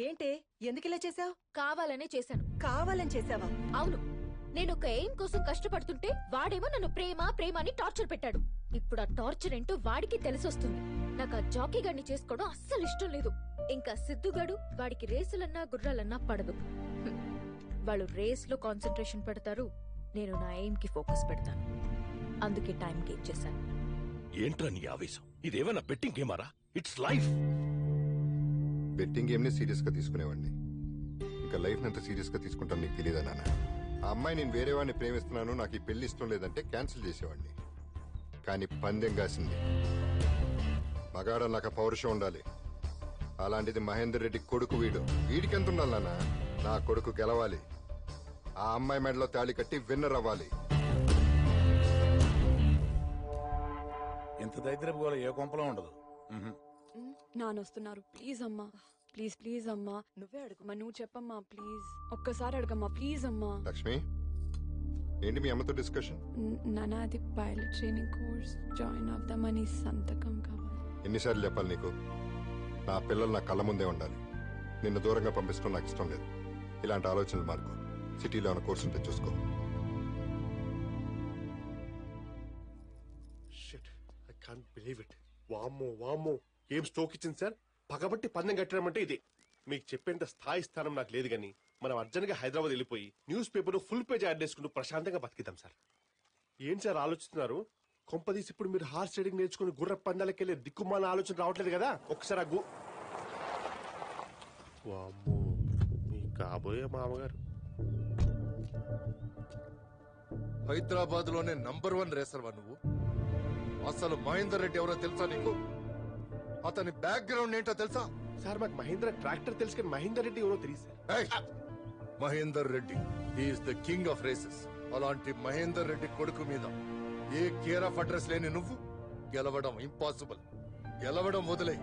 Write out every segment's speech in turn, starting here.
ఏంటే ఎందుకిలా చేసావు? కావాలనే చేశాను. కావాలని చేసావా? అవును, నేను ఒక ఎయిమ్ కోసం కష్టపడుతుంటే వాడేమో నన్ను ప్రేమ ప్రేమ అని టార్చర్ పెట్టాడు. ఇప్పుడు ఆ టార్చర్ ఏంటో వాడికి తెలిసొస్తుంది. నాకు ఆ జాకీ గాడిని చేసుకోవడం అస్సలు ఇష్టం లేదు. ఇంకా సిద్ధుగాడు వాడికి రేసులన్నా గుర్రాలన్నా పడదు. వాళ్ళు రేస్ లో కాన్సన్ట్రేషన్ పెడతారు, నేను నా ఎయిమ్ కి ఫోకస్ పెడతాను. అందుకే టైం కి ఇచ్చేసాను. ఏంట్రా నీ ఆవేశం? ఇదేమన్నా బెట్టింగ్ గేమారా? It's life. బెట్టింగ్ గేమ్ ని సీరియస్ గా తీసుకునేవాడిని, ఇంకా లైఫ్ నంత సీరియస్ గా తీసుకుంటాను నీకు తెలియదా నాన్న? ఆ అమ్మాయి నేను వేరే వాడిని ప్రేమిస్తున్నాను, నాకు ఈ పెళ్లి ఇష్టం లేదంటే క్యాన్సిల్ చేసేవాడిని. కానీ పందెం కాసింది. మగాడ నాకు పౌరుషం ఉండాలి. అలాంటిది మహేందర్ రెడ్డి కొడుకు వీడికి ఎంత ఉండాలి నాన్న? నా కొడుకు గెలవాలి. ఆ అమ్మాయి మెడలో తాళి కట్టి విన్నర్ అవ్వాలి. ఇంత దరిద్రపు గోల ఏ కొంపలో ఉండదు. నానొస్తున్నారు. ప్లీజ్ అమ్మా, ప్లీజ్ ప్లీజ్ అమ్మా, నువ్వే అడుగుమా, నువ్వు చెప్పమ్మా ప్లీజ్, ఒక్కసారి అడగమ్మా ప్లీజ్ అమ్మా. లక్ష్మి, ఏంటి మీ అమ్మతో డిస్కషన్? నానా అది పైలట్ ట్రైనింగ్ కోర్స్ జాయిన్ అవుదామని సంతకం కావాలి. ఎన్నిసార్లు చెప్పాలి నీకు? నా పిల్లలు నా కళ్ళ ముందే ఉండాలి. నిన్ను దూరంగా పంపిస్తూ నాకు ఇష్టం లేదు. ఇలాంటి ఆలోచనలు మార్కు. సిటీలో ఉన్న కోర్సు ఉంటే చూసుకో. I can't believe it. వామ్మో వామ్మో, ఏం స్ట్రోక్ ఇచ్చింది సార్. పగబట్టి పందెం కట్టడం అంటే ఇది. మీకు చెప్పేంత స్థాయి స్థానం నాకు లేదు, కానీ మనం అర్జెంట్గా హైదరాబాద్ వెళ్ళిపోయి news paper full page add చేసుకుంటూ ప్రశాంతంగా బతికిద్దాం సార్. ఏం సార్ ఆలోచిస్తున్నారు? కొంపదీసి ఇప్పుడు మీరు హార్స్ రైడింగ్ నేర్చుకుని గుర్ర పందాలకి వెళ్ళే దిక్కుమాల ఆలోచన రావట్లేదు కదా? ఒకసారి ఆ వామ్మో, మీ కాబోయే మామగారు. హైదరాబాద్ లోనే నంబర్ 1 రేసర్వా నువ్వు. అసలు మహేందర్ రెడ్డి ఎవరో తెలుసా నీకు? అతని బ్యాక్గ్రౌండ్ ఏంటో తెలుసా? సార్ మాకు మహేంద్ర ట్రాక్టర్ తెలుసు, కానీ మహేందర్ రెడ్డి ఎవరో తెలియదు sir. Mahender Reddy is the king of races. అలాంటి మహేందర్ రెడ్డి కొడుకు మీద ఏ కేర్ ఆఫ్ అడ్రస్ లేని నువ్వు గెలవడం ఇంపాసిబుల్. గెలవడం వదిలే,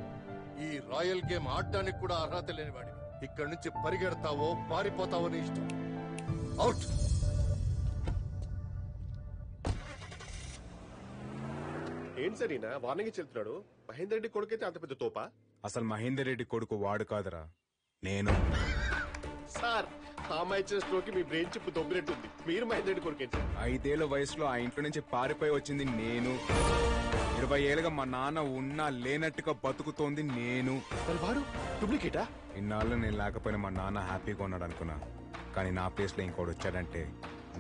ఈ రాయల్ గేమ్ ఆడడానికి కూడా అర్హత లేని వాడివి. ఇక్కడి నుంచి పరిగెడతావో పారిపోతావో నీ ఇష్టం. అవుట్. ఏంటి సార్ ఈయన వార్నింగ్ ఇచ్చి వెళ్తున్నాడు? మహేందర్ రెడ్డి కొడుకైతే అంత పెద్ద తోపా? అసలు మహేందర్ రెడ్డి కొడుకు వాడు కాదురా, నేను. సార్ ఆ అమ్మాయి ఇచ్చిన స్ట్రోక్ మీ బ్రెయిన్ చిప్ దొబ్బినట్టుంది. మీరు మహేందర్ రెడ్డి కొడుకేంటి సార్? 5 ఏళ్ల వయసులో ఆ ఇంట్లో నుంచి పారిపోయి వచ్చింది నేను. 20 ఏళ్ళుగా మా నాన్న ఉన్నా లేనట్టుగా బతుకుతోంది నేను. వాడు డూప్లికేటా? ఇన్నాళ్ళు నేను లేకపోయినా మా నాన్న హ్యాపీగా ఉన్నాడు అనుకున్నా, కానీ నా ప్లేస్ లో ఇంకోటి వచ్చాడంటే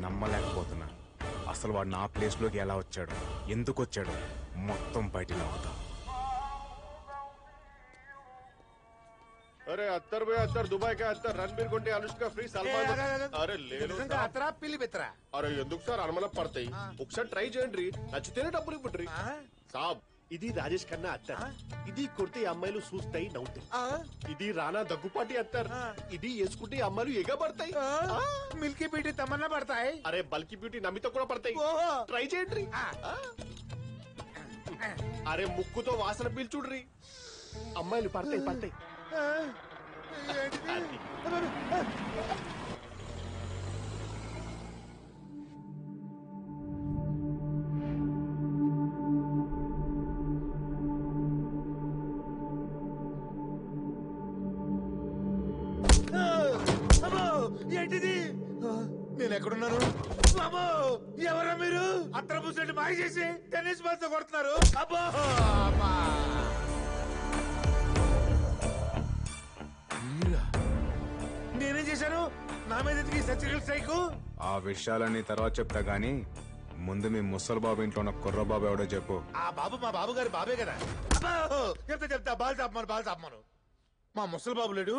నమ్మలేకపోతున్నా. అసలు వాడు నా ప్లేస్ లోకి ఎలా వచ్చాడు, ఎందుకు వచ్చాడు, మొత్తం బయటికి అవుతా. अरे 70 दुबई का 70 रणबीर కొంటే అనుష్క ఫ్రీ సల్మాన్. అరే లేదు అతరా పిల్లి బెత్తరా. అరే ఎందుకు సార్ అనుమానం పడతాయి? ఒకసారి ట్రై చేయండి, నచ్చితేనే డబ్బులు ఇవ్వండి. సాబ్ ఇది రాజేష్ ఖన్నా అత్తర్, ఇది కొడితే అమ్మాయిలు చూస్తాయి నవ్వుతాయి. ఇది రానా దగ్గుపాటి అత్తర్, ఇది వేసుకుంటే అమ్మాయిలు ఎగబడతాయి. మిల్కీ బ్యూటీ తమన్నా పడతాయి. అరే బల్కీ బ్యూటీ నమ్మితో కూడా పడతాయి. ట్రై చేయండి. అరే ముక్కుతో వాసన పీల్చుడ్రి, అమ్మాయిలు పడతాయి పడతాయి. ఏంటిది? నేను ఎక్కడున్నాను? ఎవరా మీరు? అత్తర పూసెట్టి మాయ చేసి టెన్నిస్ బాల్ తో కొడుతున్నారు. అబ్బో నేనేం చేశాను? నా మీద సచిరల్ స్ట్రైక్. ఆ విషయాలన్నీ తర్వాత చెప్తా గానీ ముందు మీ ముసలి బాబు ఇంట్లో ఉన్న కుర్రబాబు ఎవడో చెప్పు. ఆ బాబు మా బాబు గారి బాబే కదా. చెప్తా బాల్ చాపమాను. మా ముసలి బాబు లేడు,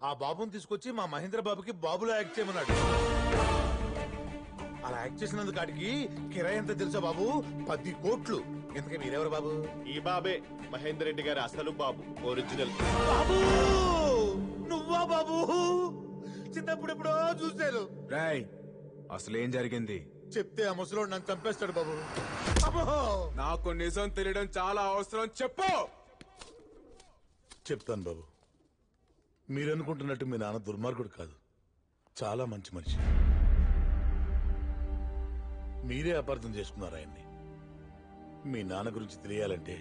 ఆ బాబుని తీసుకొచ్చి మా మహేంద్ర బాబుకి బాబులో యాక్ట్ చేయమన్నాడు. అలా యాక్ట్ చేసినందుకు కాడికి కిరాయి ఎంత తెలుసా బాబు? 10 కోట్లు. ఎందుకే మీరెవరు బాబు? ఈ బాబే మహేందర్ రెడ్డి గారి అసలు బాబు, ఒరిజినల్ బాబు. నువ్వా బాబు? చిన్నప్పుడు ఎప్పుడో చూశాను. రాయ్ అసలేం జరిగింది చెప్తే ఆ ముసలోడు నన్ను చంపేస్తాడు బాబు. నాకు నిజం తెలియడం చాలా అవసరం, చెప్పు. చెప్తాను బాబు. మీరనుకుంటున్నట్టు మీ నాన్న దుర్మార్గుడు కాదు, చాలా మంచి మనిషి. మీరే అపార్థం చేసుకున్నారు ఆయన్ని. మీ నాన్న గురించి తెలియాలంటే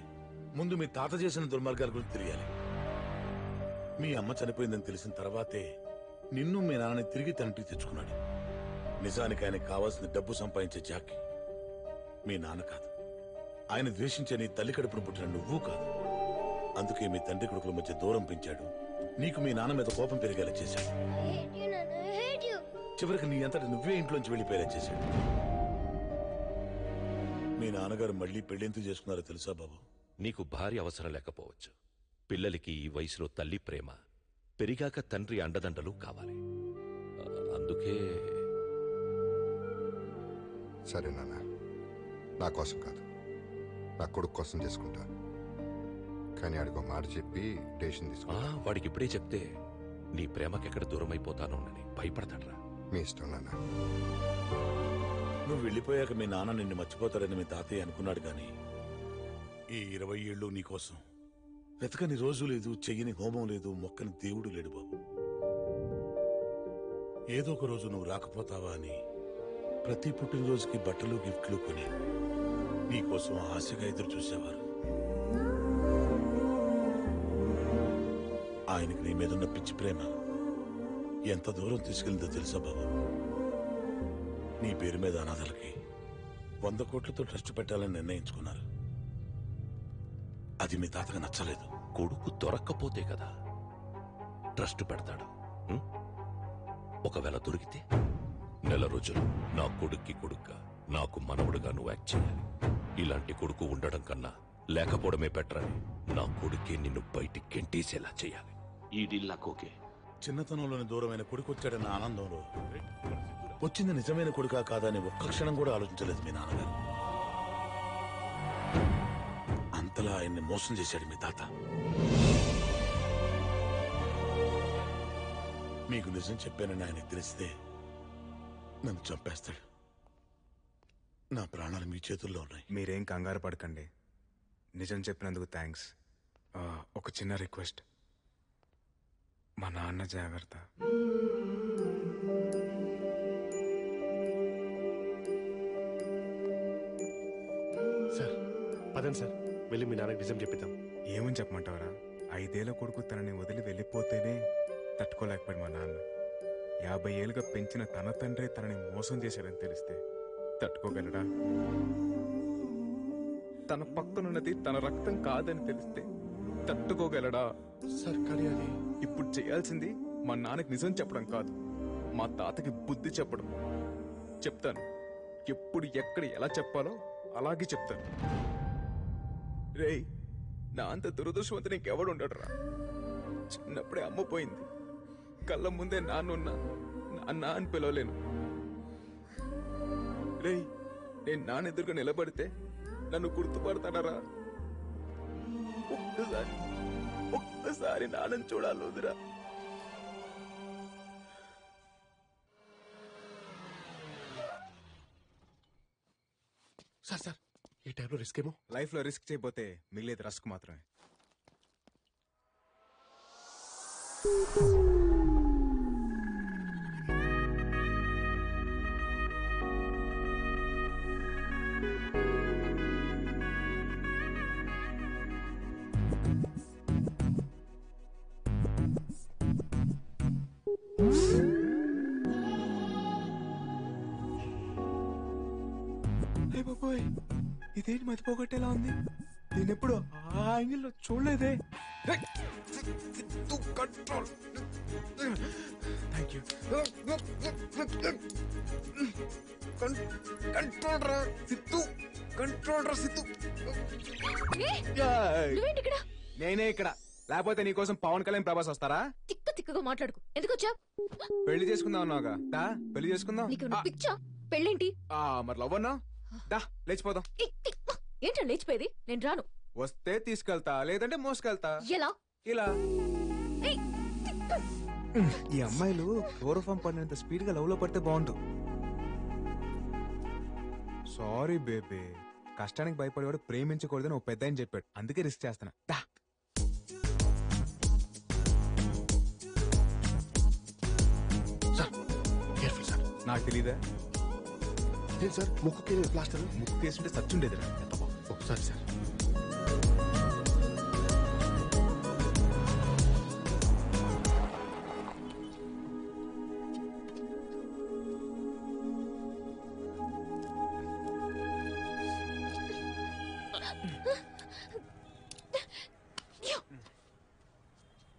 ముందు మీ తాత చేసిన దుర్మార్గాల గురించి తెలియాలి. మీ అమ్మ చనిపోయిందని తెలిసిన తర్వాతే నిన్ను మీ నాన్నని తిరిగి తనటికి తెచ్చుకున్నాడు. నిజానికి ఆయనకు కావాల్సిన డబ్బు సంపాదించే జాకి మీ నాన్న కాదు. ఆయన ద్వేషించే నీ తల్లి కడుపును పుట్టిన నువ్వు కాదు. అందుకే మీ తండ్రి కొడుకుల మధ్య దూరం పెంచాడు. నీకు మీ నాన్న మీద కోపం పెరిగేలా చేశాడు. చివరికి నీ అంతటి నువ్వే ఇంట్లోంచి వెళ్ళిపోయేలా చేశాడు. మీ నాన్నగారు మళ్ళీ పెళ్లింతు చేసుకున్నారో తెలుసా బాబు? నీకు భార్య అవసరం లేకపోవచ్చు. పిల్లలకి ఈ వయసులో తల్లి ప్రేమ, పెరిగాక తండ్రి అండదండలు కావాలి. అందుకే సరే నాన్న, నా కోసం కాదు, నా కొడుకు కోసం చేసుకుంటా. కానీ ఆడికో మాట చెప్పి డెసిషన్ తీసుకున్నా. వాడికి ఇప్పుడే చెప్తే నీ ప్రేమకెక్కడ దూరం అయిపోతానోనని భయపడతాడ్రా. మీ ఇష్టం నాన్న. నువ్వు వెళ్ళిపోయాక మీ నాన్న నిన్ను మర్చిపోతాడని మీ తాతయ్య అనుకున్నాడు. గాని ఈ 20 ఏళ్ళు నీకోసం వెతకని రోజు లేదు, చెయ్యని హోమం లేదు, మొక్కని దేవుడు లేడు బాబు. ఏదో ఒక రోజు నువ్వు రాకపోతావా అని ప్రతి పుట్టినరోజుకి బట్టలు గిఫ్ట్లు కొని నీకోసం ఆశగా ఎదురు చూసేవారు. ఆయనకి నీ మీదున్న పిచ్చి ప్రేమ ఎంత దూరం తీసుకెళ్ళిందో తెలుసా బాబు? నీ పేరు మీద అనాథలకి 100 కోట్లతో ట్రస్ట్ పెట్టాలని నిర్ణయించుకున్నారు. అది మీ తాతగా నచ్చలేదు. కొడుకు దొరక్కపోతే కదా ట్రస్ట్ పెడతాడు. ఒకవేళ దొరికితే నెల రోజులు నా కొడుక్కి కొడుగ్గా, నాకు మనవడుగా నువ్వు యాక్ట్ చేయాలి. ఇలాంటి కొడుకు ఉండడం కన్నా లేకపోవడమే బెటర్ అని నా కొడుకే నిన్ను బయటికి గెంటేసేలా చేయాలి. ఈ డీల్ నాకు ఓకే. చిన్నతనంలోని దూరమైన కొడుకు వచ్చాడన్న ఆనందంలో వచ్చింది నిజమైన కొడుకా కాదా అని ఒక్క క్షణం కూడా ఆలోచించలేదు మీ నాన్నగారు. అంతలా ఆయన్ని మోసం చేశాడు మీ తాత. మీకు నిజం చెప్పానని ఆయనకు తెలిస్తే నన్ను చంపేస్తాడు. నా ప్రాణాలు మీ చేతుల్లో ఉన్నాయి. మీరేం కంగారు పడకండి. నిజం చెప్పినందుకు థ్యాంక్స్. ఒక చిన్న రిక్వెస్ట్, మా నాన్న జాగ్రత్త. సార్ పదండి సార్, వెళ్ళి మీ నాన్నకి నిజం చెప్పిద్దాం. ఏమని చెప్పమంటావరా? 5 ఏళ్ల కొడుకు తనని వదిలి వెళ్ళిపోతేనే తట్టుకోలేకపోయాడు మా నాన్న. 50 ఏళ్ళుగా పెంచిన తన తండ్రి తనని మోసం చేశాడని తెలిస్తే తట్టుకోగలడా? తన పక్కనున్నది తన రక్తం కాదని తెలిస్తే తట్టుకోగలడా? సార్ కానీ అది ఇప్పుడు చేయాల్సింది మా నాన్నకి నిజం చెప్పడం కాదు, మా తాతకి బుద్ధి చెప్పడం. చెప్తాను, ఎప్పుడు ఎక్కడ ఎలా చెప్పాలో అలాగే చెప్తాను. రేయ్, నా అంత దురదృష్టవంతుని ఇంకెవడు ఉండడురా. చిన్నప్పుడే అమ్మ పోయింది, కళ్ళ ముందే నాన్నున్నా నాన్న అని పిలవలేను. రేయ్, నేను నాన్న ఎదురుగా నిలబడితే నన్ను గుర్తుపడతాడరా? ఒక్కసారి నాన్నని చూడాలి వదిరా. సార్ ఈ టైంలో రిస్క్ ఏమో. లైఫ్ లో రిస్క్ చేయబోతే మిగిలేదు రస్క్ మాత్రమే. బాబోయ్, ఇదేంటి మతిపోగొట్టేలా ఉంది? నేను ఎప్పుడు ఆ యాంగిల్లో చూడలేదే. కంట్రోల్. Thank you. కంట్రోల్ రా సిద్ధు, కంట్రోల్ రా సిద్ధు. నేనే ఇక్కడ, లేకపోతే నీకోసం పవన్ కళ్యాణ్ ప్రభాస్ వస్తారా? తిక్కగా మాట్లాడుకు. ఎందుకు వచ్చా? పెళ్లి చేసుకుందాం అన్నావుగా, పెళ్లి చేసుకుందాం. పిచ్చా? పెళ్ళేంటి? మరి లవ్ అన్నా, లేచిపోదాం. ఏంటో లేచిపోయేది? నేను రాను. వస్తే తీసుకెళ్తా, లేదంటే మోసుకెళ్తా. ఎలా? ఇలా. ఈ అమ్మాయిలు క్లోరోఫామ్ పడినంత స్పీడ్ గా లవ్ లో పడితే బాగుండు. సారీ బేబీ, కష్టానికి భయపడేవాడు ప్రేమించకూడదని ఒక పెద్ద ఆయన చెప్పాడు, అందుకే రిస్క్ చేస్తున్నా. నాకు తెలీదా? సార్ ముక్కు ప్లాస్టర్. ముక్కు కేసుంటే సచ్చుండేది. సరే సార్.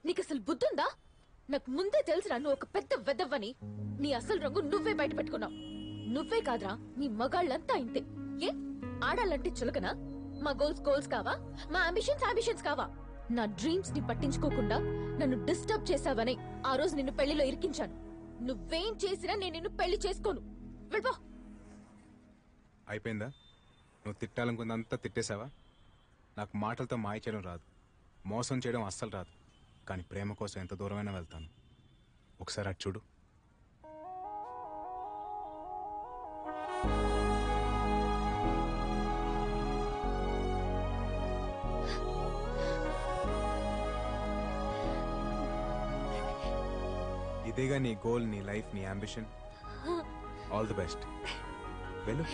నీకు అసలు బుద్ధుందా? నాకు ముందే తెలుసురా నువ్వు ఒక పెద్ద వెదవ్వని. నీ అసలు రంగు నువ్వే బయట పెట్టుకున్నావు. నువ్వే కాదురా, నీ మగాళ్ళంతా ఇంతే. ఏ ఆడాలంటే చులకనా? మా గోల్స్ కావా? మా అంబిషన్స్ కావా? నా డ్రీమ్స్ ని పట్టించుకోకుండా నన్ను డిస్టర్బ్ చేసావని ఆ రోజు నిన్ను పెళ్లిలో ఇరికించాను. నువ్వేం చేసినా నేను నిన్ను పెళ్లి చేసుకోను. వెళ్ళిపో. అయిపోయిందా? నువ్వు తిట్టాలనుకుందంతా తిట్టేశావా? నాకు మాటలతో మాయ చేయడం రాదు, మోసం చేయడం అస్సలు రాదు. కానీ ప్రేమ కోసం ఎంత దూరమైనా వెళ్తాను. ఒకసారి అటు చూడు. ఇదేగా నీ గోల్, నీ లైఫ్, నీ అంబిషన్. All the best. వెళ్ళు.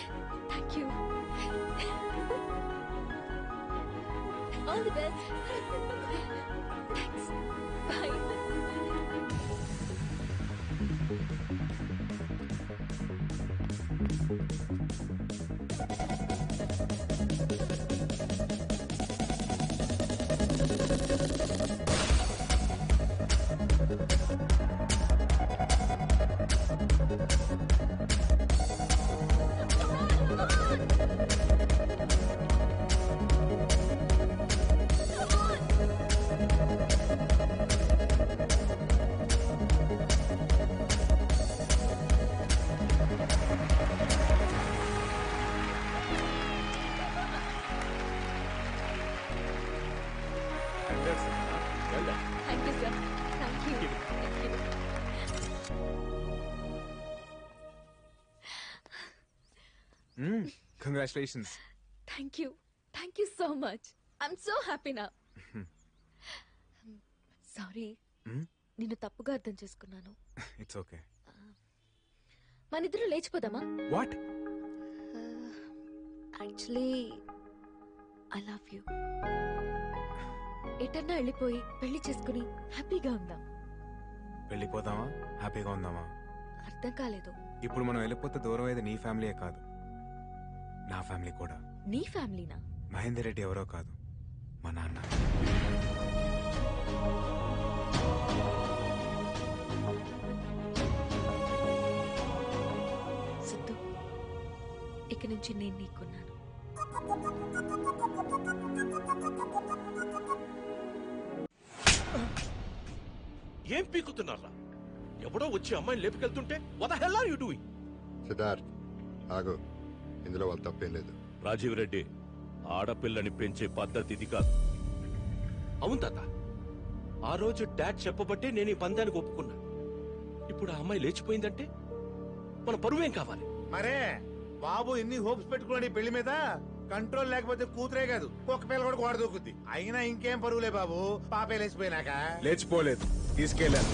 Thank you. All the best. Thanks. Bye. Thank you sir. Thank you. Congratulations. Thank you. Thank you so much. I'm so happy నా. సారీ, నిన్ను తప్పుగా అర్థం చేసుకున్నాను. It's okay. మనిద్దరూ లేచిపోదామా? What? Actually I love you. ఎటన్నా వెళ్ళిపోయి పెళ్లి చేసుకుని హ్యాపీగా ఉందాం. వెళ్ళిపోదామా? హ్యాపీగా ఉందామా? అర్థం కాలేదు. ఇప్పుడు మనం వెళ్ళిపోతే దూరం అయ్యేది నీ ఫ్యామిలీయే కాదు, నా ఫ్యామిలీ కూడా. నీ ఫ్యామిలీనా? మహేందర్ రెడ్డి ఎవరో కాదు, మా నాన్న. సిద్ధు, ఇక నుంచి నేను నీకున్నాను. ఏం పీకుతున్నారా? ఎవడో వచ్చి అమ్మాయిని లేపుకెళ్తుంటే what the hell are you doing? Siddharth ఆగు, ఇందులో వాళ్ళ తప్పేం లేదు. రాజీవ్ రెడ్డి, ఆడపిల్లని పెంచే పద్ధతి ఇది కాదు. అవును తాత, ఆ రోజు డాడ్ చెప్పబట్టే నేను ఈ పందానికి ఒప్పుకున్నా. ఇప్పుడు ఆ అమ్మాయి లేచిపోయిందంటే మన పరువేం కావాలి? మరే బాబు ఎన్ని హోప్స్ పెట్టుకున్నాడు ఈ పెళ్లి మీద. కంట్రోల్ లేకపోతే కూతురే కాదు ఒక్క పిల్ల కూడా గోడ దూకుద్ది. అయినా ఇంకేం పరువులే బాబు, పాపే లేచిపోయినాక. లేచిపోలేదు, తీసుకెళ్ళాను.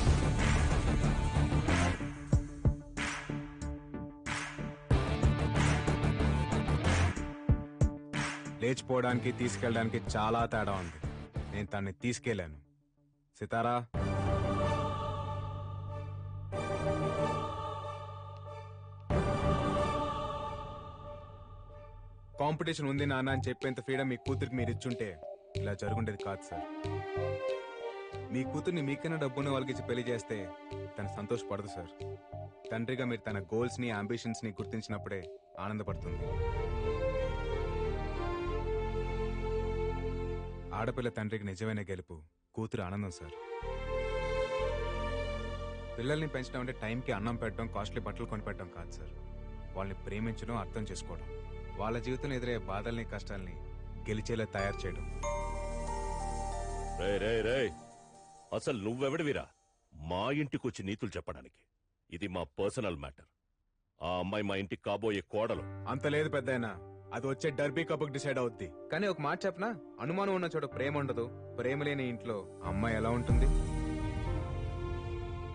లేచిపోవడానికి తీసుకెళ్ళడానికి చాలా తేడా ఉంది. నేను తన్ని తీసుకెళ్ళాను. సితారా, కాంపిటీషన్ ఉంది నాన్న అని చెప్పేంత ఫ్రీడమ్ మీ కూతురికి మీరు ఇచ్చుంటే ఇలా జరుగుండేది కాదు సార్. మీ కూతుర్ని మీకైనా డబ్బున్న వాళ్ళకి ఇచ్చి పెళ్లి చేస్తే తను సంతోషపడదు సార్. తండ్రిగా మీరు తన గోల్స్ ని అంబిషన్స్ ని గుర్తించినప్పుడే ఆనందపడుతుంది. ఆడపిల్ల తండ్రికి నిజమైన గెలుపు కూతురు ఆనందం సార్. పిల్లల్ని పెంచడం అంటే టైంకి అన్నం పెట్టడం, కాస్ట్లీ బట్టలు కొనిపెట్టడం కాదు సార్. వాళ్ళని ప్రేమించడం, అర్థం చేసుకోవడం, వాళ్ళ జీవితంలో ఎదురయ్యే బాధల్ని కష్టాల్ని గెలిచేలా తయారు చేయడం. అసలు నువ్వెవడివిరా మా ఇంటికొచ్చి నీతులు చెప్పడానికి? ఇది మా పర్సనల్ మ్యాటర్. ఆ అమ్మాయి మా ఇంటికి కాబోయే కోడలు. అంత లేదు పెద్దయినా, అది వచ్చే డర్బీ కప్కి డిసైడ్ అవుద్ది. కానీ ఒక మాట చెప్పనా, అనుమానం ఉన్న చోట ప్రేమ ఉండదు. ప్రేమ లేని ఇంట్లో అమ్మాయి ఎలా ఉంటుంది?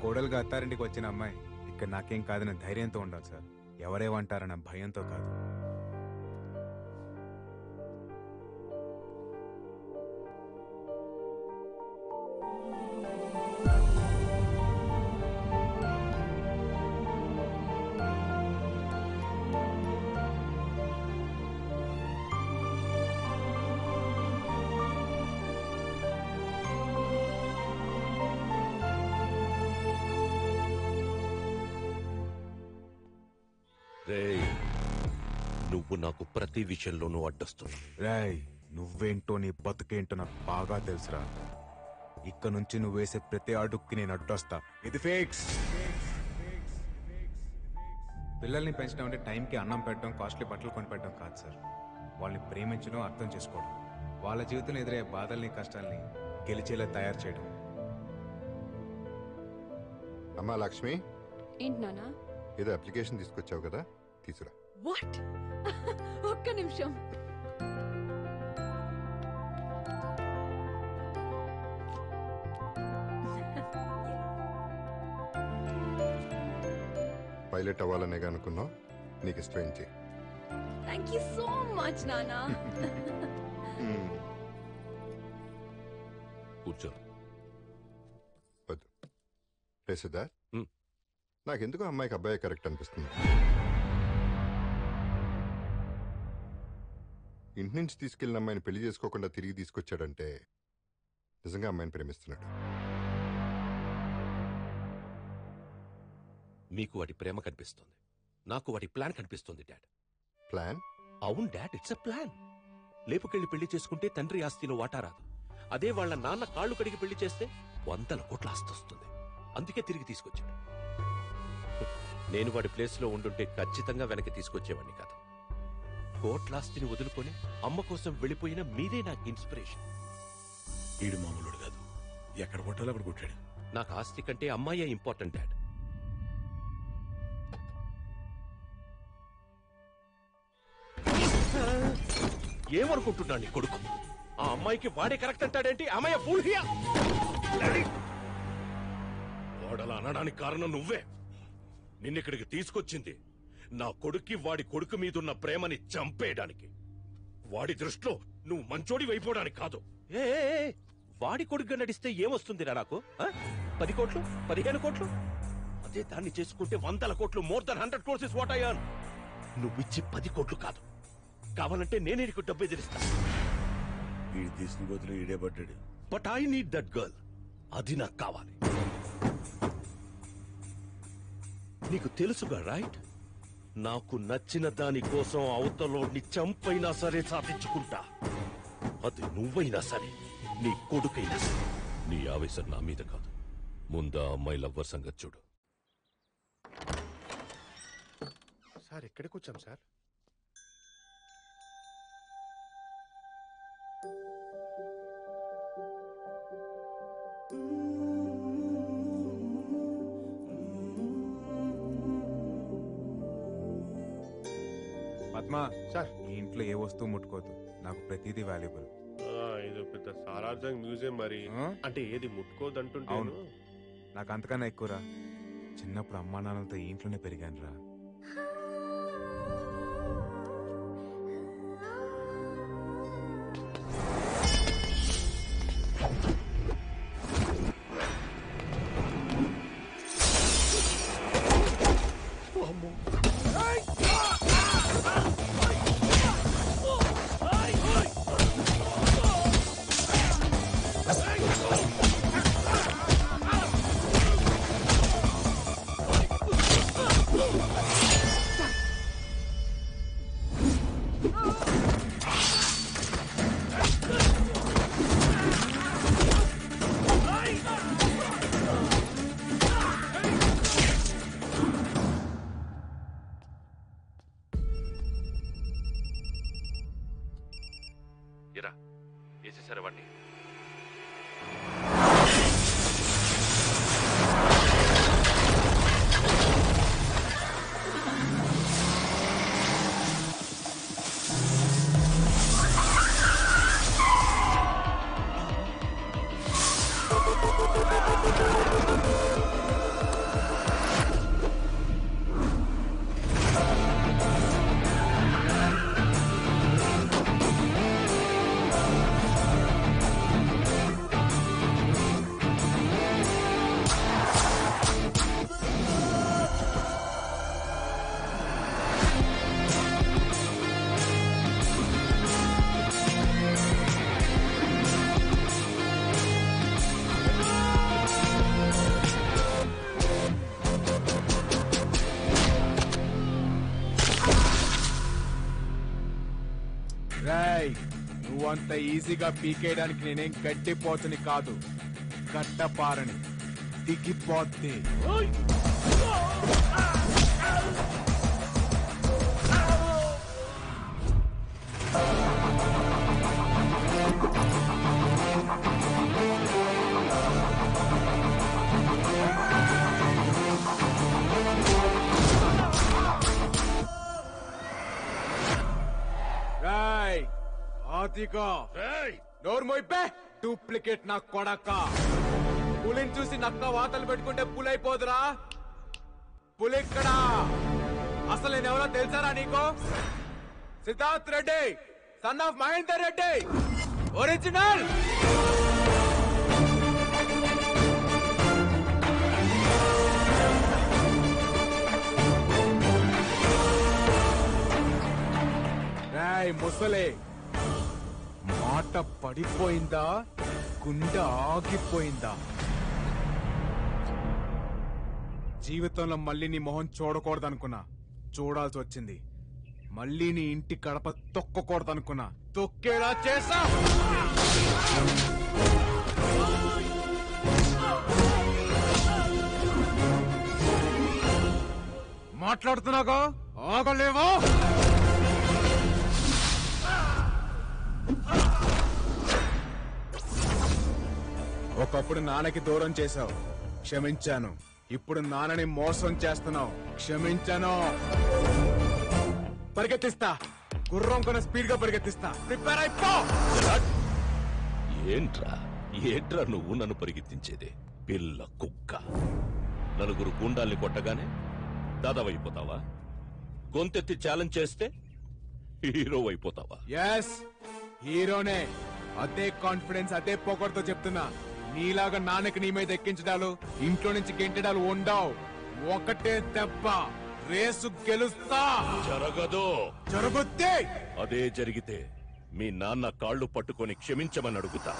కోడలుగా అత్తారింటికి వచ్చిన అమ్మాయి ఇక్కడ నాకేం కాదనే ధైర్యంతో ఉండాలి సార్, ఎవరేమంటారన్న భయంతో కాదు. రేయ్, నువ్వు నాకు ప్రతి విషయంలోనూ అడ్డొస్తున్నావు. రాయ్ నువ్వేంటో నీ బతుకేంటో నాకు బాగా తెలుసురా. ఇక్కడ నుంచి నువ్వు వేసే ప్రతి అడుక్కి నేను అడ్డొస్తా. ఇది ఫిక్స్. పిల్లల్ని పెంచడం అంటే టైంకి అన్నం పెట్టడం, కాస్ట్లీ బట్టలు కొనిపెట్టడం కాదు సార్. వాళ్ళని ప్రేమించడం, అర్థం చేసుకోవడం, వాళ్ళ జీవితంలో ఎదురయ్యే బాధల్ని కష్టాల్ని గెలిచేలా తయారు చేయడం. అమ్మా లక్ష్మి, ఏంటి నానా? ఏదో అప్లికేషన్ తీసుకొచ్చావు కదా, తీసురా. వాట్? ఒక్క నిమిషం. పైలట్ అవ్వాలనే అనుకున్నావు, నీకు ఇష్టం చేయి. థ్యాంక్ యూ సో మచ్ నానా. కూర్చో. వద్దు రే సిద్ధార్థ్, హ్మ్. నాకెందుకు అమ్మాయికి అబ్బాయి కరెక్ట్ అనిపిస్తుంది. ఇంటి నుంచి తీసుకెళ్లిన అమ్మాయిని పెళ్లి చేసుకోకుండా తిరిగి తీసుకొచ్చాడంటే నిజంగా అమ్మాయిని ప్రేమిస్తున్నాడు. మీకు వాడి ప్రేమ కనిపిస్తుంది, నాకు వాడి ప్లాన్ కనిపిస్తుంది డాడ్. ప్లాన్? అవును డాడ్, ఇట్స్ ఎ ప్లాన్. లేపుకెళ్లి పెళ్లి చేసుకుంటే తండ్రి ఆస్తిలో వాటా రాదు. అదే వాళ్ళ నాన్న కాళ్ళు కడిగి పెళ్లి చేస్తే 100 కోట్ల ఆస్తి వస్తుంది. అందుకే తిరిగి తీసుకొచ్చాడు. నేను వాడి ప్లేస్ లో ఉండుంటే ఖచ్చితంగా వెనక్కి తీసుకొచ్చేవాడిని కాదు. కోట్లాస్తిని వదులుకొని అమ్మ కోసం వెళ్ళిపోయిన మీదే నాకు ఇన్స్పిరేషన్. ఈడు మామూలుడు కాదు, ఎక్కడ కొట్టాలో అక్కడ కొట్టాడు. నాకు ఆస్తి కంటే అమ్మాయే ఇంపార్టెంట్ డాడ్. ఏమనుకుంటున్నాడు నీ కొడుకు? ఆ అమ్మాయికి వాడే కరెక్ట్ అంటాడేంటి? అమ్మాయి ఫూల్ హియా. వాడలా అనడానికి కారణం నువ్వే. నిన్నిక్కడికి తీసుకొచ్చింది నా కొడుక్కి వాడి కొడుకు మీదున్న ప్రేమని చంపేయడానికి. వాడి దృష్టిలో నువ్వు మంచోడి వైపోవడానికి కాదు. ఏ వాడి కొడుకుగా నడిస్తే ఏమొస్తుందిరా నాకు? 10 కోట్లు, 15 కోట్లు? అదే దాన్ని చేసుకుంటే 100 కోట్లు, more than 100 crores is what I earn. నువ్విచ్చి 10 కోట్లు కాదు, కావాలంటే నేనే నీకు డబ్బు ఎదిరిస్తా. వీడి తీసిన గోతులు ఈడే పడ్డాడు. But I need that girl. అది నాకు కావాలి. నీకు తెలుసుగా రైట్? నాకు నచ్చిన దాని కోసం అవతలోని చంపైనా సరే సాధించుకుంటా. అది నువ్వైనా సరే, నీ కొడుకైనా సరే. నీ ఆవేశం నా మీద కాదు, ముందా అమ్మాయి లవ్వర్ సంగతి చూడు. సార్ ఎక్కడికి వచ్చాం సార్? పద్మా సార్, ఈ ఇంట్లో ఏ వస్తువు ముట్టుకోవద్దు, నాకు ప్రతిదీ వాల్యుబుల్. ఇది పెద్ద సారార్థం మ్యూజియం మరి. అంటే ఏది ముట్టుకోదంటుంటే అవును, నాకు అంతకన్నా ఎక్కువరా. చిన్నప్పుడు అమ్మా నాన్నలతో ఈ ఇంట్లోనే పెరిగాను రా. అంత ఈజీగా పీకేయడానికి నేనేం గట్టిపోతుని కాదు, గట్టపారని దిగిపోద్ది. నోరు మోయిపే డూప్లికేట్ నా కొడక. పులిని చూసి నక్క వాతలు పెట్టుకుంటే పులైపోదురా. పులిక్కడా అసలు నేనెవరో తెలుసారా నీకు? Siddharth Reddy, son of Mahender Reddy, original. ముసలే మాట పడిపోయిందా, గుండె ఆగిపోయిందా? జీవితంలో మళ్ళీ నీ మొహం చూడకూడదనుకున్నా, చూడాల్సి వచ్చింది. మళ్ళీ నీ ఇంటి గడప తొక్కకూడదనుకున్నా, తొక్కేలా చేసా. మాట్లాడుతున్నాగా ఆగలేవా? ఒకప్పుడు నాన్నకి దూరం చేశావు, క్షమించాను. ఇప్పుడు నాన్నని మోసం చేస్తున్నావు, క్షమించాను. పరిగెత్తిస్తా, గుర్రం కొన స్పీడ్ గా పరిగెత్తిస్తా. ప్రిపేర్ అయిపో. ఏంట్రా నువ్వు నన్ను పరిగెత్తించేది? పిల్ల కుక్క. నలుగురు గుండాల్ని కొట్టగానే దాదావైపోతావా? గొంతెత్తి ఛాలెంజ్ చేస్తే హీరో అయిపోతావా? ఎస్, హీరోనే. అదే కాన్ఫిడెన్స్, అదే పొగర్తో చెప్తున్నా. నీలాగా నాన్నకి నీ మీద ఎక్కించడాలు, ఇంట్లో నుంచి గెంటడాలు ఉండవు. ఒకటే దెబ్బ, రేసు గెలుస్తా. జరగదు. జరుగుద్ది. అదే జరిగితే మీ నాన్న కాళ్ళు పట్టుకొని క్షమించమని అడుగుతా.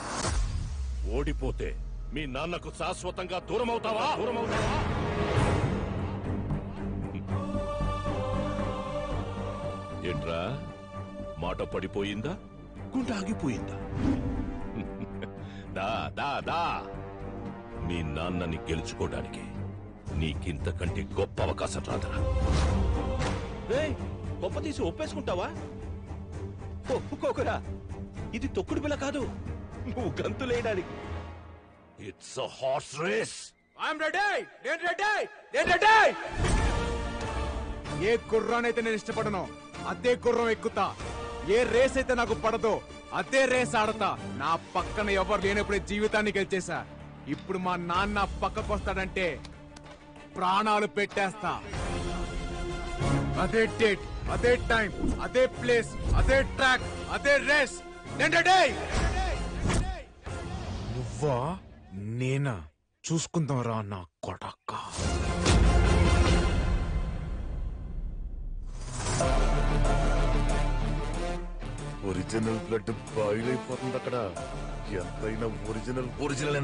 ఓడిపోతే మీ నాన్నకు శాశ్వతంగా దూరమవుతావా? ఏంట్రా, మాట పడిపోయిందా, గుండె ఆగిపోయిందా? దా దా దా. మీ నాన్నని గెలుచుకోవడానికి నీకింతకంటే గొప్ప అవకాశం రాదరా. గొప్ప తీసి ఒప్పేసుకుంటావా? ఒప్పుకోకురా, ఇది తొక్కుడు పిల్ల కాదు, నువ్వు గంతులేయడానికి. It's a horse race. I'm ready. నేను రెడీ, నేను రెడీ. ఏ గుర్రానైతే నేను ఇష్టపడను అదే గుర్రం ఎక్కుతా. ఏ రేస్ అయితే నాకు పడదో అదే రేస్ ఆడతా. నా పక్కన ఎవరు లేనప్పుడే జీవితాన్ని గెలిచేశా. ఇప్పుడు మా నాన్న పక్కకు వస్తాడంటే ప్రాణాలు పెట్టేస్తా. అదే డేట్, అదే టైం, అదే ప్లేస్, అదే ట్రాక్, అదే రేస్. నేను రెడీ. నువ్వా నేనా చూసుకుందాం రా నా కొడక. ఒరిజినల్ బ్లడ్ బాయిల్ అయిపోతుంది అక్కడ. ఎంతైనా ఒరిజినల్ ఒరిజినల్